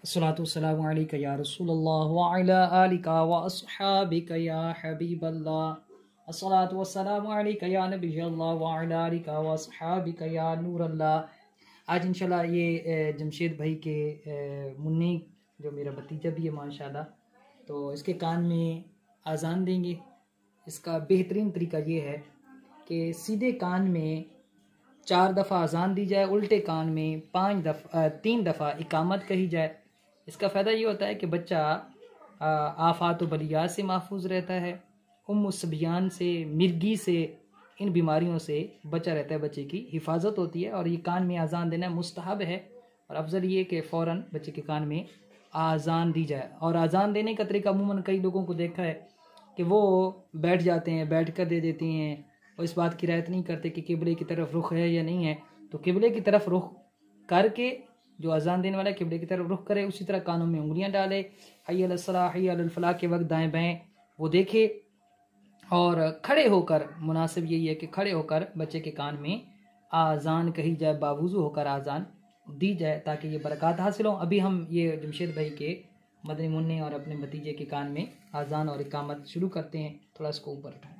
الصلاۃ والسلام علیک یا رسول اللہ وعلی آلک واصحابک یا حبیب اللہ، الصلاۃ والسلام علیک یا نبی اللہ وعلی آلک واصحابک یا نور اللہ۔ آج انشاءاللہ یہ جمشید بھائی کے منی جو میرا بھتیجا بھی ہے ماشاءاللہ، تو اس کے کان میں اذان دیں گے۔ اس کا بہترین طریقہ یہ ہے کہ سیدھے کان میں 4 دفعہ اذان دی جائے، الٹے کان میں 3 دفعہ اقامت کہی جائے۔ اس کا فائدہ یہ ہوتا ہے کہ بچہ آفات و بلیات سے محفوظ رہتا ہے، الصبیان سے، مرگی سے، ان بیماریوں سے بچا رہتا ہے، بچے کی حفاظت ہوتی ہے۔ اور یہ کان میں اذان دینا مستحب ہے، اور افضل یہ کہ فوراً بچے کے کان میں اذان دی جائے۔ اور اذان دینے کا طریقہ عموماً کئی لوگوں کو دیکھا ہے کہ وہ بیٹھ جاتے ہیں، بیٹھ کر دے دیتی ہیں، اور اس بات کی رعایت نہیں کرتے کہ قبلے کی طرف رخ ہے یا نہیں ہے۔ تو قبلے کی طرف رخ کر کے جو اذان دینے والا قبلے کی طرف رخ کرے، اسی طرح کانوں میں انگلیاں ڈالے، حی علی الصلاح حی علی الفلاح کے وقت دائیں بائیں وہ دیکھے، اور کھڑے ہو کر، مناسب یہی ہے کہ کھڑے ہو کر بچے کے کان میں اذان کہی جائے، باوضو ہو کر اذان دی جائے تاکہ یہ برکات حاصل ہوں۔ ابھی ہم یہ جمشید بھائی کے مدنی منع اور اپنے بھتیجے کے کان میں اذان اور اقامت شروع کرتے ہیں۔ تھوڑا اس کو اوپر اٹھائیں۔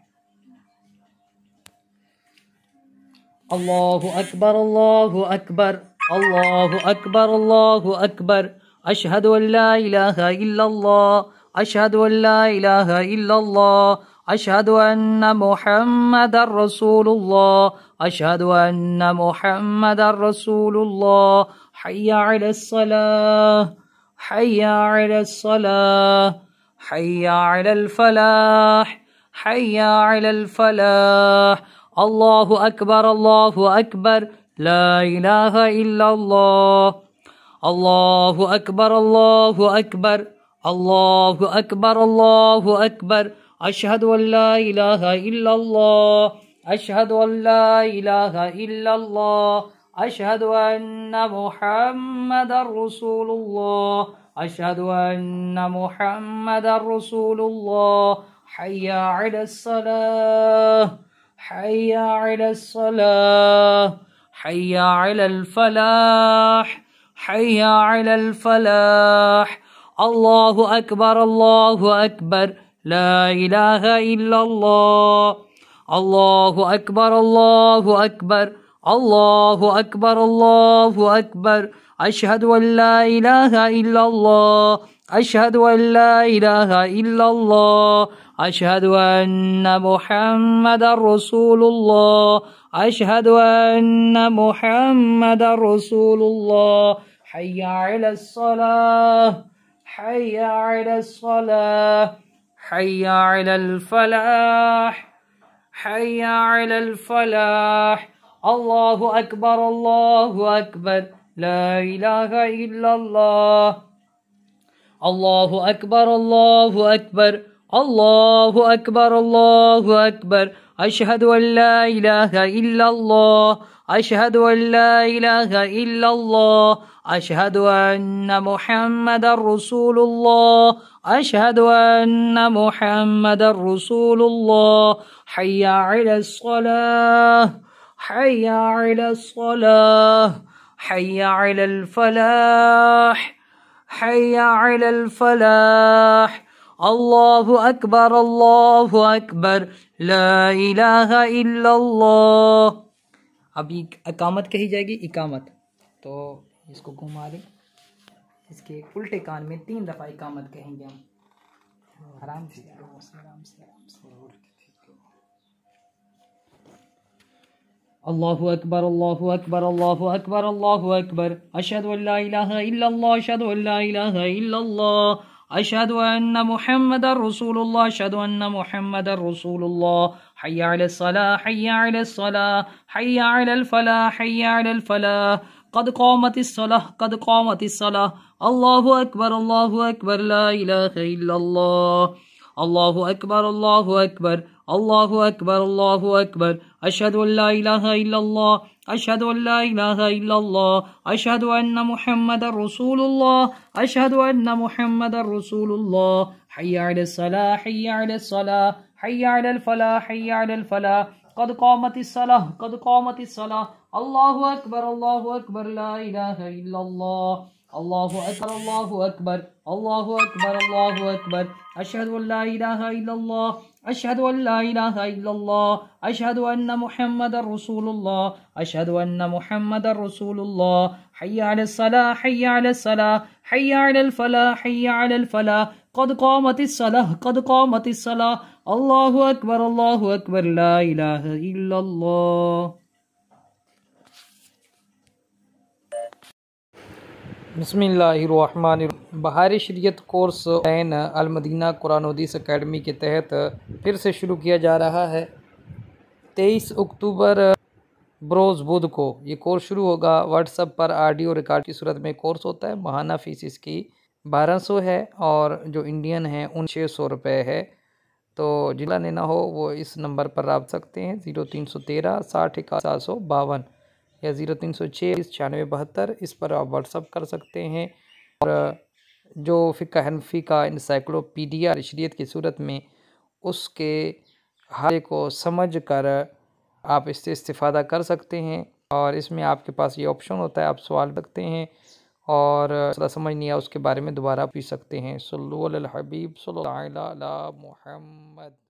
اللہ اکبر اللہ اکبر اللہ اکبر اللہ اکبر، اشہد ان لا الہ الا اللہ، اشہد ان لا الہ الا اللہ، اشہد ان محمد رسول اللہ، اشہد ان محمد رسول اللہ، حی علی الصلاة حی علی الصلاة حی علی الفلاح حی علی الفلاح، اللہ اکبر لا الہ الا اللہ، اللہ اکبر اللہ اکبر اللہ اکبر اللہ اکبر، اشہد ان لا الہ الا اللہ، اشہد ان لا الہ الا اللہ، اشہد ان محمد رسول اللہ، اشہد ان محمد رسول اللہ، حی علی الصلاة حی علی الصلاة حی علی الفلاح حی علی الفلاح، اللہ اکبر لا الہ الا اللہ، اللہ اکبر اللہ اکبر اللہ اکبر، اشہد ان لا الہ الا اللہ، اشہد ان لا الہ الا اللہ، اشہد ان محمد رسول اللہ، اشہد ان محمد رسول اللہ، حی علی الصلاة حی علی الصلاة حی علی الفلاح حی علی الفلاح، اللہ اکبر لا الہ الا اللہ، اللہ اکبر اللہ اکبر، اشہد ان لا الہ الا اللہ، اشہد ان لا الہ الا اللہ، اشہد ان محمد رسول اللہ، اشہد ان محمد رسول اللہ، حی علی الصلاة حی علی الصلاة حی علی الفلاح حی علی الفلاح، اللہ اکبر لا الہ الا اللہ۔ اب یہ اقامت کہی جائے گی، اقامت، تو اس کو گھما دیں، اس کے الٹے کان میں 3 دفعہ اقامت کہیں گے ہم، آرام سے آرام سے۔ اللہ اکبر اللہ اکبر اللہ اکبر اللہ اکبر، اشہد ان لا الہ الا اللہ، اشہد ان لا الہ الا اللہ، اشہد ان محمد رسول اللہ، اشہد ان محمد رسول اللہ، حی علی الصلاة حی علی الصلاة حی علی الفلاح حی علی الفلاح، قد قامت الصلاة قد قامت الصلاة، اللہ اکبر لا الہ الا اللہ، اللہ اکبر اللہ اکبر، اشہد ان لا الہ الا اللہ، اشہد ان لا الہ الا اللہ، اشہد ان محمد رسول اللہ، اشہد ان محمد رسول اللہ، حی علی الصلاة حی علی الصلاة حی علی الفلاح حی علی الفلاح، قد قامت الصلاة قد قامت الصلاة، اللہ اکبر لا الہ الا اللہ، اللہ اکبر اللہ اکبر اللہ اکبر اللہ اکبر اشہد ان لا الہ الا اللہ اشہد ان لا الہ الا اللہ اشہد ان محمد رسول اللہ اشہد ان محمد رسول اللہ حی علی الصلاة حی علی الصلاة حی علی الفلاح حی علی الفلاح قد قامت الصلاة قد قامت الصلاة اللہ اکبر لا الہ الا اللہ۔ بسم اللہ الرحمن الرحیم۔ بہار شریعت کورس عین المدینہ قرآن و حدیث اکیڈمی کے تحت پھر سے شروع کیا جا رہا ہے۔ 23 اکتوبر بروز بدھ کو یہ کورس شروع ہوگا۔ واٹس ایپ پر آڈیو ریکارڈ کی صورت میں کورس ہوتا ہے۔ ماہانہ فیس اس کی 1200 ہے اور جو انڈین ہیں ان 600 روپے ہے۔ تو جنہیں لینا ہو وہ اس نمبر پر رابط سکتے ہیں 0313 60 752 یا 0306 9672، اس پر آپ واٹس ایپ کر سکتے ہیں۔ اور جو فقہ حنفی کا انسائکلوپیڈیا شریعت کی صورت میں اس کے حوالے کو سمجھ کر آپ اس سے استفادہ کر سکتے ہیں، اور اس میں آپ کے پاس یہ آپشن ہوتا ہے آپ سوال رکھتے ہیں اور سمجھ نہیں آیا اس کے بارے میں دوبارہ پوچھ سکتے ہیں۔ صلو علی الحبیب صلی اللہ علی محمد۔